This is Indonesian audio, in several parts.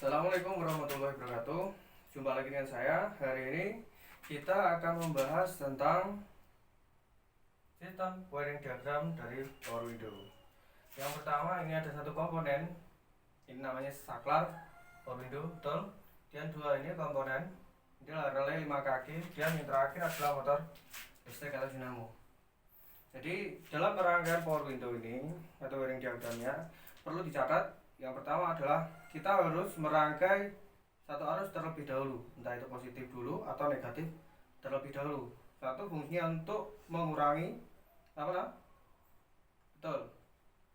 Assalamualaikum warahmatullahi wabarakatuh. Jumpa lagi dengan saya. Hari ini kita akan membahas tentang sistem wiring diagram dari power window. Yang pertama, ini ada satu komponen, ini namanya saklar power window, betul. Dan dua ini komponen, ini adalah relay 5 kaki, dan yang terakhir adalah motor listrik atau dinamo. Jadi dalam rangkaian power window ini atau wiring diagramnya perlu dicatat. Yang pertama adalah kita harus merangkai satu arus terlebih dahulu, entah itu positif dulu atau negatif terlebih dahulu. Satu fungsinya untuk mengurangi betul,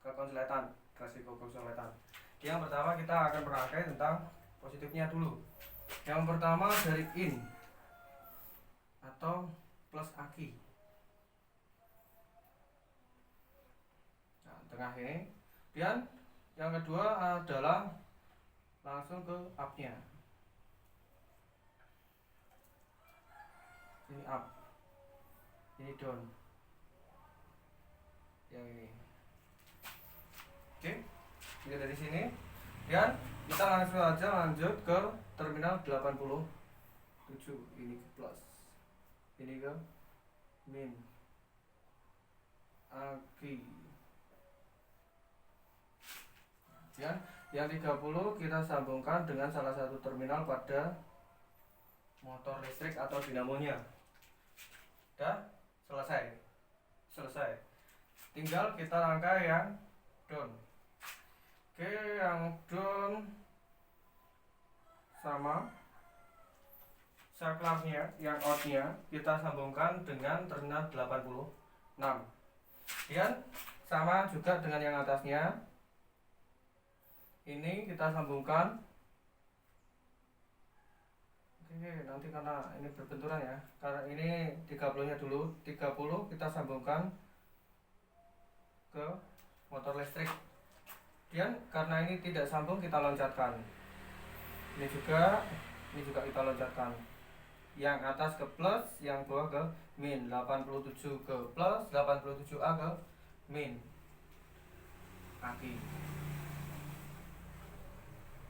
kekonsletan, resiko konsletan. Yang pertama kita akan merangkai tentang positifnya dulu. Yang pertama dari in atau plus aki. Nah, tengah ini. Dan yang kedua adalah langsung ke up-nya. Ini up, ini down, yang ini. Oke, ini dari sini. Dan kita langsung aja lanjut ke terminal 87. Ini ke plus, ini ke min, aki. Ya, yang 30 kita sambungkan dengan salah satu terminal pada motor listrik atau dinamonya. Udah selesai. Tinggal kita rangkai yang down. Oke, yang down sama saklarnya, yang outnya kita sambungkan dengan terminal 86. Dan sama juga dengan yang atasnya. Ini kita sambungkan. Oke, nanti karena ini berbenturan ya, karena ini 30 nya dulu, 30 kita sambungkan ke motor listrik. Dan karena ini tidak sambung kita loncatkan. Ini juga kita loncatkan. Yang atas ke plus, yang bawah ke min. 87 ke plus, 87A ke min. Kaki.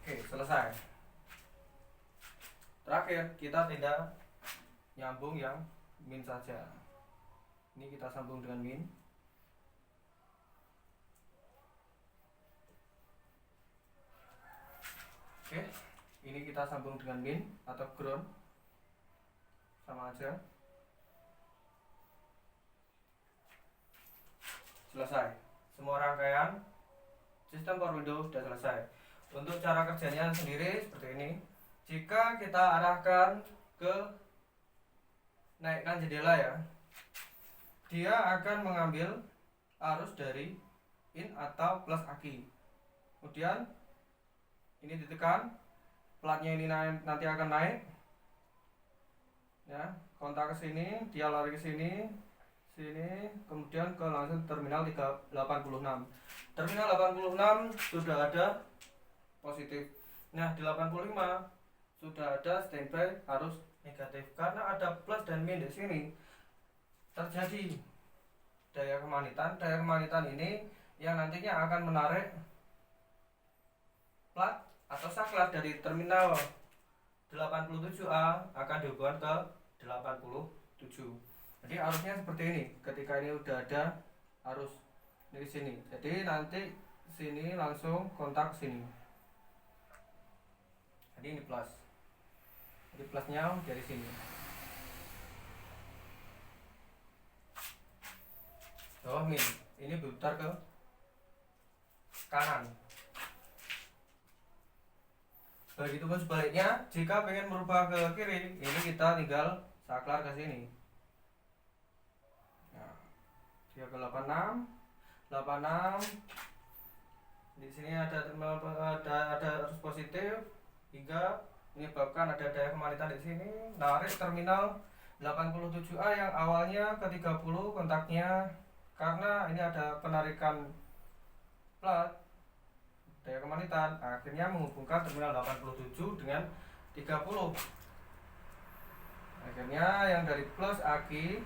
Oke, selesai. Terakhir kita tidak nyambung yang min saja. Ini kita sambung dengan min. Oke, ini kita sambung dengan min atau ground, sama aja. Selesai. Semua rangkaian sistem power window sudah selesai. Untuk cara kerjanya sendiri seperti ini. Jika kita arahkan ke naikkan jendela ya, dia akan mengambil arus dari in atau plus aki. Kemudian ini ditekan, platnya ini nanti akan naik ya, kontak ke sini, dia lari ke sini, kemudian ke langsung terminal 86. Terminal 86 sudah ada positif. Nah, di 85 sudah ada standby arus negatif. Karena ada plus dan min di sini, terjadi daya kemanitan. Daya kemanitan ini yang nantinya akan menarik plat atau saklar dari terminal 87A akan dihubungkan ke 87. Jadi arusnya seperti ini. Ketika ini udah ada arus dari sini, jadi nanti sini langsung kontak sini. Jadi ini plus. Jadi plusnya dari sini. Bawah min. Ini berputar ke kanan. Begitupun sebaliknya, jika pengen merubah ke kiri, ini kita tinggal saklar ke sini. Nah, dia ke 86. Di sini ada terminal, ada arus positif. Hingga menyebabkan ada daya kemanitan di sini, narik terminal 87A yang awalnya ke 30 kontaknya, karena ini ada penarikan plat daya kemanitan, akhirnya menghubungkan terminal 87 dengan 30. Akhirnya yang dari plus aki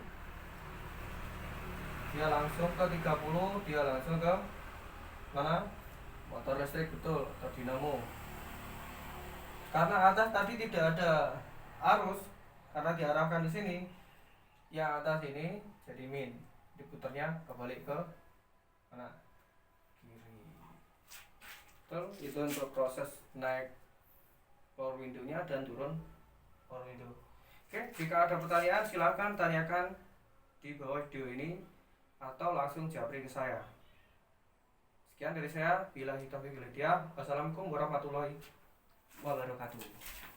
dia langsung ke 30, dia langsung ke mana? Motor listrik, betul, atau dinamo. Karena atas tadi tidak ada arus, karena diarahkan di sini, yang atas ini jadi min, diputarnya kembali ke mana, kiri. Terus itu untuk proses naik power window-nya dan turun power window. Oke, jika ada pertanyaan silahkan tanyakan di bawah video ini atau langsung japri ke saya. Sekian dari saya, billahi taufiq wal hidayah. Wassalamualaikum warahmatullahi wabarakatuh.